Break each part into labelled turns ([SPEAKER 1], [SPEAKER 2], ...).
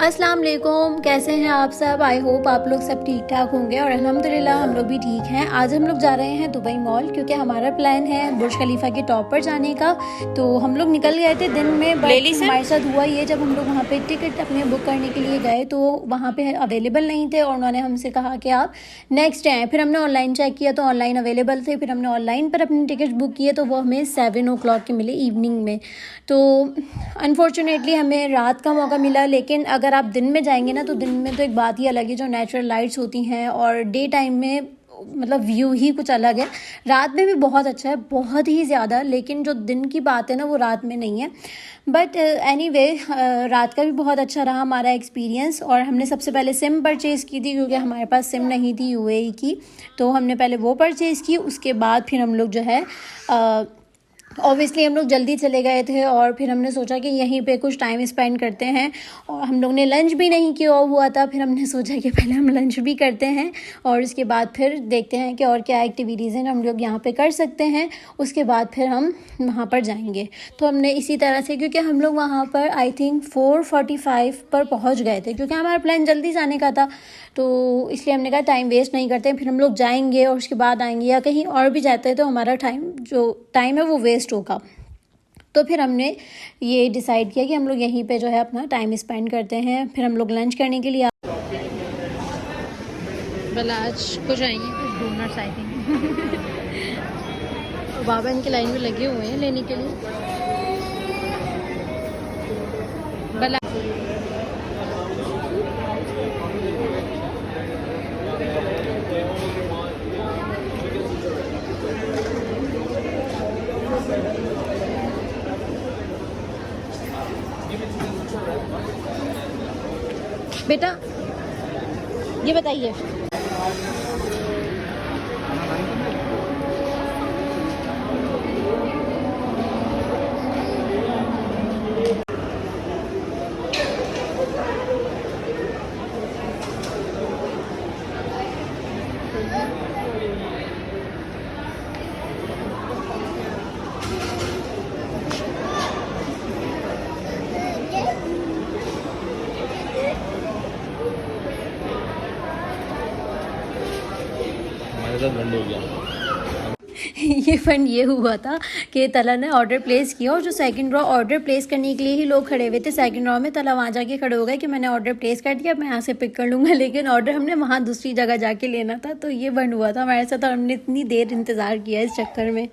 [SPEAKER 1] अस्सलाम वालेकुम, कैसे हैं आप सब। आई होप आप लोग सब ठीक ठाक होंगे और अल्हम्दुलिल्लाह हम लोग भी ठीक हैं। आज हम लोग जा रहे हैं दुबई मॉल क्योंकि हमारा प्लान है बुर्ज खलीफा के टॉप पर जाने का। तो हम लोग निकल गए थे दिन में, बट हमारे साथ हुआ ये, जब हम लोग वहाँ पे टिकट अपने बुक करने के लिए गए तो वहाँ पे अवेलेबल नहीं थे और उन्होंने हमसे कहा कि आप नेक्स्ट डे आएँ। फिर हमने ऑनलाइन चेक किया तो ऑनलाइन अवेलेबल थे। फिर हमने ऑनलाइन पर अपने टिकट बुक किए तो वो हमें 7 o'clock के मिले इवनिंग में। तो अनफॉर्चुनेटली हमें रात का मौका मिला, लेकिन अगर आप दिन में जाएंगे ना तो दिन में तो एक बात ही अलग है, जो नेचुरल लाइट्स होती हैं और डे टाइम में मतलब व्यू ही कुछ अलग है। रात में भी बहुत अच्छा है, बहुत ही ज़्यादा, लेकिन जो दिन की बात है ना वो रात में नहीं है। बट एनीवे रात का भी बहुत अच्छा रहा हमारा एक्सपीरियंस। और हमने सबसे पहले सिम परचेज़ की थी क्योंकि हमारे पास सिम नहीं थी यूएई की, तो हमने पहले वो परचेज़ की। उसके बाद फिर हम लोग जो है ऑब्वियसली हम लोग जल्दी चले गए थे और फिर हमने सोचा कि यहीं पे कुछ टाइम स्पेंड करते हैं। और हम लोग ने लंच भी नहीं किया हुआ था, फिर हमने सोचा कि पहले हम लंच भी करते हैं और उसके बाद फिर देखते हैं कि और क्या एक्टिविटीज़ हैं हम लोग यहाँ पे कर सकते हैं। उसके बाद फिर हम वहाँ पर जाएंगे। तो हमने इसी तरह से, क्योंकि हम लोग वहाँ पर आई थिंक 4:45 पर पहुँच गए थे क्योंकि हमारा प्लान जल्दी जाने का था, तो इसलिए हमने कहा टाइम वेस्ट नहीं करते, फिर हम लोग जाएंगे और उसके बाद आएंगे या कहीं और भी जाते हैं तो हमारा टाइम है वो वेस्ट होगा। तो फिर हमने ये डिसाइड किया कि हम लोग यहीं पे जो है अपना टाइम स्पेंड करते हैं। फिर हम लोग लंच करने के लिए आज कुछ आएंगे, कुछ डोनट्स आई थिंक बाबा इनकी लाइन में लगे हुए हैं लेने के लिए। बेटा ये बताइए,
[SPEAKER 2] बंद हो गया।
[SPEAKER 1] ये फन ये हुआ था कि तला ने ऑर्डर प्लेस किया और जो सेकंड रॉ ऑर्डर प्लेस करने के लिए ही लोग खड़े हुए थे सेकंड रॉ में, तला वहाँ जाके खड़े हो गए कि मैंने ऑर्डर प्लेस कर दिया, मैं यहाँ से पिक कर लूँगा, लेकिन ऑर्डर हमने वहाँ दूसरी जगह जाके लेना था। तो ये बन हुआ था हमारे साथ और हमने इतनी देर इंतज़ार किया इस चक्कर में।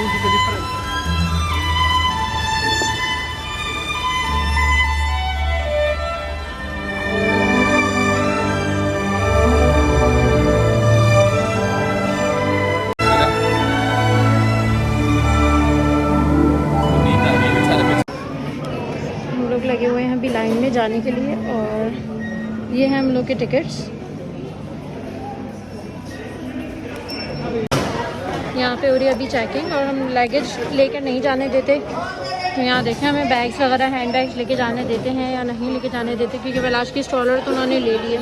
[SPEAKER 1] हम लोग लगे हुए हैं अभी लाइन में जाने के लिए और ये हैं हम लोग के टिकट्स। यहाँ पे हो रही है अभी चेकिंग और हम लगेज लेकर नहीं जाने देते। तो यहाँ देखें हमें बैग्स वगैरह हैंड बैग्स लेके जाने देते हैं या नहीं लेके जाने देते, क्योंकि बलाश की स्ट्रॉलर तो उन्होंने ले लिया।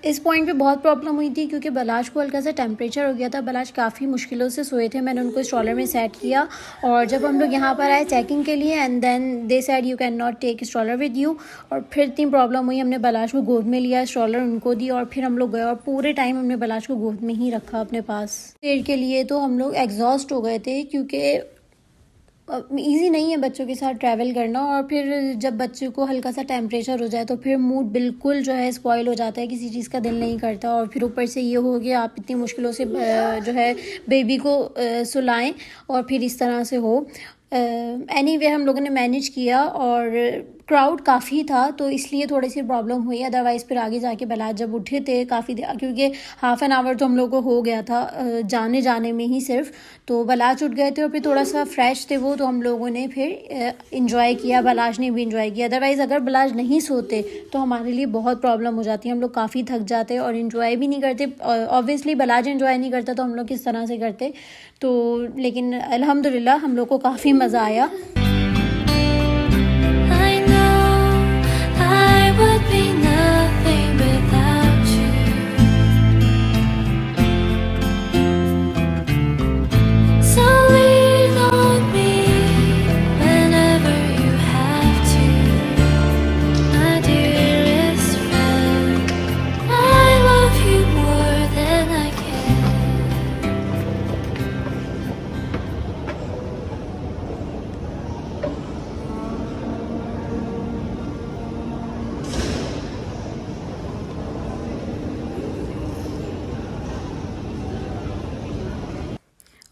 [SPEAKER 1] इस पॉइंट पे बहुत प्रॉब्लम हुई थी क्योंकि बलाश को हल्का सा टेम्परेचर हो गया था। बलाश काफ़ी मुश्किलों से सोए थे। मैंने उनको स्ट्रॉलर में सेट किया और जब हम लोग यहाँ पर आए चेकिंग के लिए and then they said you can not take stroller with you. और फिर इतनी प्रॉब्लम हुई, हमने बलाश को गोद में लिया, स्ट्रॉलर उनको दी और फिर हम लोग गए और पूरे टाइम हमने बलाश को गोद में ही रखा अपने पास। देर के लिए तो हम लोग एग्जॉस्ट हो गए थे क्योंकि ईजी नहीं है बच्चों के साथ ट्रैवल करना। और फिर जब बच्चे को हल्का सा टेम्परेचर हो जाए तो फिर मूड बिल्कुल जो है स्पॉइल हो जाता है, किसी चीज़ का दिल नहीं करता। और फिर ऊपर से ये हो गया आप इतनी मुश्किलों से जो है बेबी को सुलाएं और फिर इस तरह से हो। एनीवे हम लोगों ने मैनेज किया और क्राउड काफ़ी था तो इसलिए थोड़ी सी प्रॉब्लम हुई। अदरवाइज़ फिर आगे जाके बलाश जब उठे थे काफ़ी देर, क्योंकि हाफ़ एन आवर तो हम लोग को हो गया था जाने में ही सिर्फ, तो बलाश उठ गए थे और फिर थोड़ा सा फ्रेश थे वो, तो हम लोगों ने फिर इंजॉय किया, बलाश ने भी इंजॉय किया। अदरवाइज़ अगर बलाश नहीं सोते तो हमारे लिए बहुत प्रॉब्लम हो जाती है, हम लोग काफ़ी थक जाते और इन्जॉय भी नहीं करते। ऑब्वियसली बलाश इन्जॉय नहीं करता तो हम लोग किस तरह से करते। तो लेकिन अल्हम्दुलिल्लाह हम लोग को काफ़ी मज़ा आया।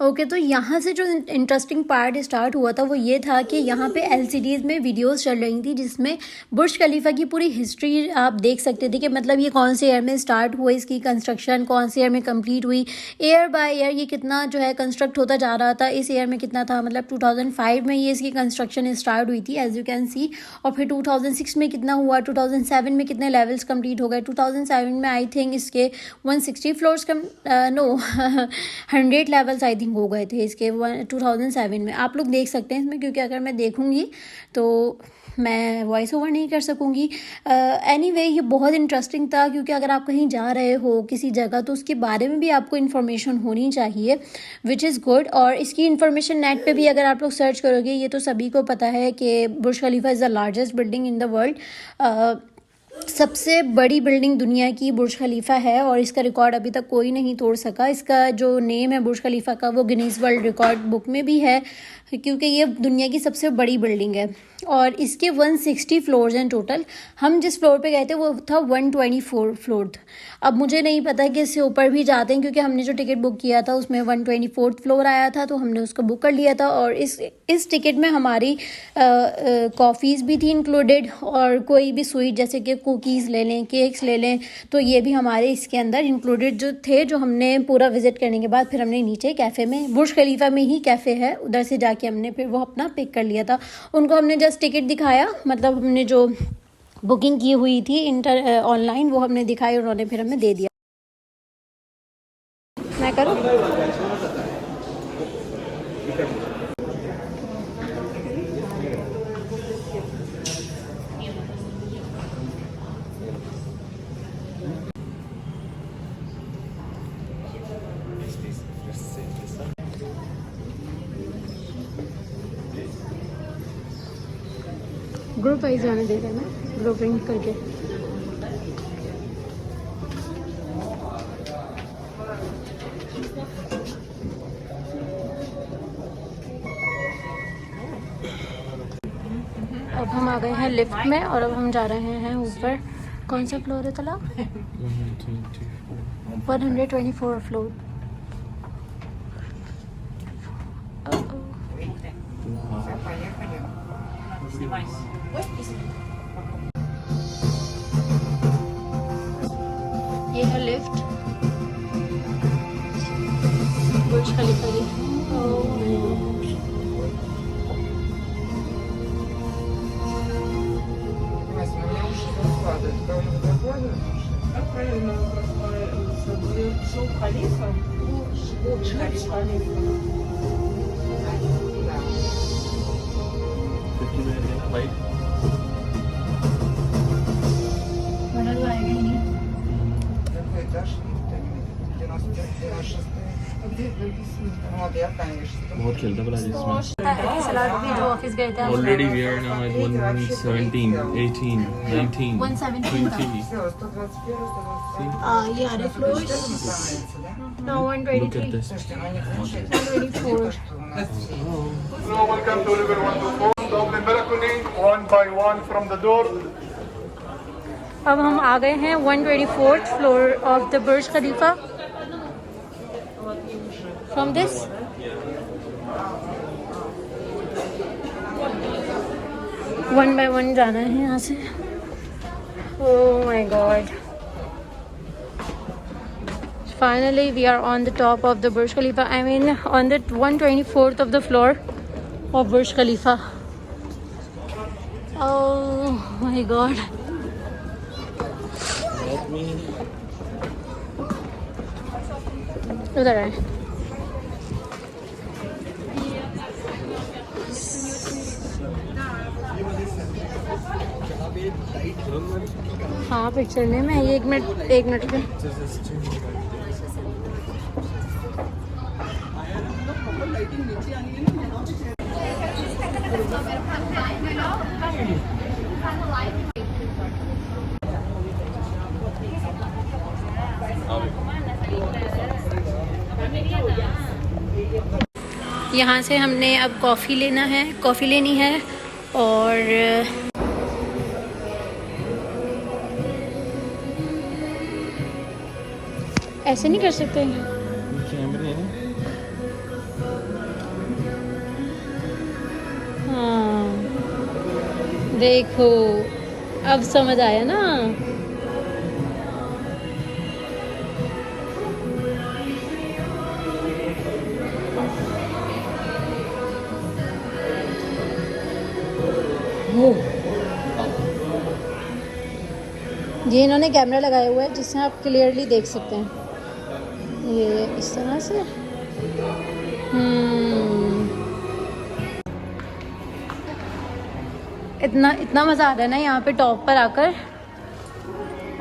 [SPEAKER 1] ओके तो यहाँ से जो इंटरेस्टिंग पार्ट स्टार्ट हुआ था वो ये था कि यहाँ पे LCDs में वीडियोस चल रही थी जिसमें बुर्ज खलीफा की पूरी हिस्ट्री आप देख सकते थे कि मतलब ये कौन से ईयर में स्टार्ट हुआ, इसकी कंस्ट्रक्शन कौन से ईयर में कंप्लीट हुई, ईयर बाय ईयर ये कितना जो है कंस्ट्रक्ट होता जा रहा था, इस ईयर में कितना था, मतलब 2005 में ये इसकी कंस्ट्रक्शन स्टार्ट हुई थी एज यू कैन सी। और फिर 2006 में कितना हुआ, 2007 में कितने लेवल्स कंप्लीट हो गए, 2007 में आई थिंक इसके 160 floors no 100 levels I think हो गए थे इसके 2007 में। आप लोग देख सकते हैं इसमें, क्योंकि अगर मैं देखूंगी तो मैं वॉइस ओवर नहीं कर सकूंगी। एनीवे ये बहुत इंटरेस्टिंग था क्योंकि अगर आप कहीं जा रहे हो किसी जगह तो उसके बारे में भी आपको इन्फॉर्मेशन होनी चाहिए, विच इज़ गुड। और इसकी इन्फॉर्मेशन नेट पे भी अगर आप लोग सर्च करोगे, ये तो सभी को पता है कि Burj Khalifa is the largest building in the world. सबसे बड़ी बिल्डिंग दुनिया की बुर्ज खलीफा है और इसका रिकॉर्ड अभी तक कोई नहीं तोड़ सका। इसका जो नेम है बुर्ज खलीफा का वो गिनीज वर्ल्ड रिकॉर्ड बुक में भी है क्योंकि ये दुनिया की सबसे बड़ी बिल्डिंग है और इसके 160 फ्लोर्स हैं टोटल। हम जिस फ्लोर पे गए थे वो था 124 फ्लोर। अब मुझे नहीं पता कि इससे ऊपर भी जाते हैं क्योंकि हमने जो टिकट बुक किया था उसमें 124 फ्लोर आया था तो हमने उसको बुक कर लिया था। और इस टिकट में हमारी कॉफ़ीज़ भी थी इंक्लूडेड और कोई भी स्वीट जैसे कि कुकीज़ ले लें, केक्स ले लें, तो ये भी हमारे इसके अंदर इंक्लूडेड जो थे, जो हमने पूरा विजिट करने के बाद फिर हमने नीचे कैफ़े में, बुर्ज खलीफा में ही कैफ़े है, उधर से जाके हमने फिर वो अपना पिक कर लिया था। उनको हमने जस्ट टिकट दिखाया, मतलब हमने जो बुकिंग की हुई थी ऑनलाइन वो हमने दिखाई, उन्होंने फिर हमें दे दिया। मैं करूँ? ग्रुप वाइज जाने दे रहे हैं ना, ग्रुपिंग करके। अब हम आ गए हैं लिफ्ट में और अब हम जा रहे हैं ऊपर। कौन सा फ्लोर है तला? 124 फ्लोर। ये है लिफ्ट बुर्ज खलीफा की।
[SPEAKER 2] बहुत खेलता बड़ा जिसमें।
[SPEAKER 1] सलाद भी जो ऑफिस गए थे
[SPEAKER 2] Already we are now at 117, 18, 19,
[SPEAKER 1] 117
[SPEAKER 2] 20.
[SPEAKER 1] ये आ रहे floors now
[SPEAKER 2] Look at
[SPEAKER 1] 123
[SPEAKER 2] this.
[SPEAKER 1] 124
[SPEAKER 3] Hello, welcome to level 124. Dublin balcony, one by one from the door.
[SPEAKER 1] अब हम आ गए हैं 124th floor of the Burj Khalifa. From this one by one जाना है यहाँ से। Oh my god, finally we are on the top of the Burj Khalifa. I mean on the 124th of the floor of Burj Khalifa. Oh my god, उधर है। हाँ picture में मैं ये एक मिनट में यहाँ से हमने अब कॉफ़ी लेनी है और ऐसे नहीं कर सकते।
[SPEAKER 2] कैमरे हैं।
[SPEAKER 1] हाँ देखो अब समझ आया ना। ये इन्होंने कैमरा लगाया हुआ है जिससे आप क्लियरली देख सकते हैं। ये इस तरह से इतना मज़ा आ रहा है ना यहाँ पे टॉप पर आकर।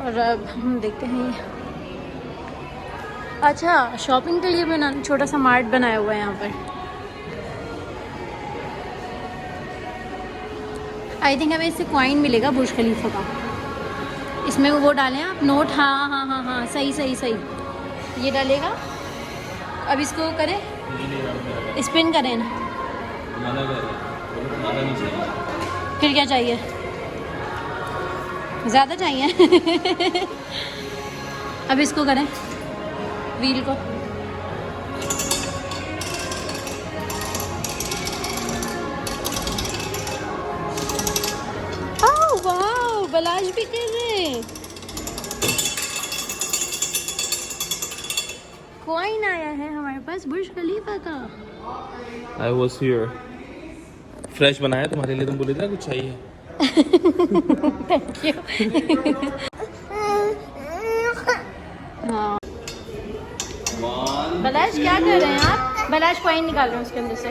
[SPEAKER 1] और अब हम देखते हैं अच्छा शॉपिंग के लिए भी छोटा सा मार्ट बनाया हुआ है यहाँ पर। आई थिंक हमें इससे कॉइन मिलेगा बुर्ज खलीफा का। इसमें वो डालें आप नोट। हाँ सही ये डालेगा। अब इसको करें स्पिन करें ना। फिर क्या चाहिए, ज़्यादा चाहिए। अब इसको करें व्हील को। ओह वाह, बलाश भी कर रहे हैं। कॉइन आया है हमारे पास बुर्ज खलीफा का।
[SPEAKER 2] I was here. फ्रेश बनाया तुम्हारे लिए, तुम बोले थे ना कुछ चाहिए।
[SPEAKER 1] Thank you. हाँ बलाश क्या कर रहे हैं आप? बलाश कॉइन निकाल रहे हैं उसके अंदर से।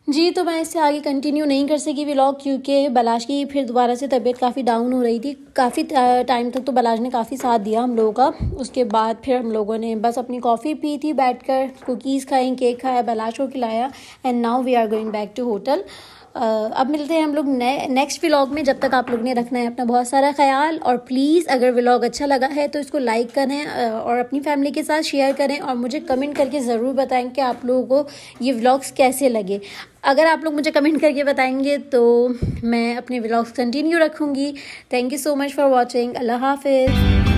[SPEAKER 1] जी तो मैं इससे आगे कंटिन्यू नहीं कर सकी व्लॉग, क्योंकि बलाश की फिर दोबारा से तबीयत काफ़ी डाउन हो रही थी। काफ़ी टाइम तक तो बलाश ने काफ़ी साथ दिया हम लोगों का। उसके बाद फिर हम लोगों ने बस अपनी कॉफ़ी पी थी बैठकर, कुकीज़ खाई, केक खाया, बलाश को खिलाया। And now we are going back to hotel. अब मिलते हैं हम लोग नेक्स्ट व्लॉग में। जब तक आप लोग ने रखना है अपना बहुत सारा ख्याल, और प्लीज़ अगर व्लॉग अच्छा लगा है तो इसको लाइक करें और अपनी फैमिली के साथ शेयर करें, और मुझे कमेंट करके ज़रूर बताएं कि आप लोगों को ये व्लॉग्स कैसे लगे। अगर आप लोग मुझे कमेंट करके बताएंगे तो मैं अपने व्लॉग्स कंटिन्यू रखूँगी। Thank you so much for watching. अल्लाह हाफिज़।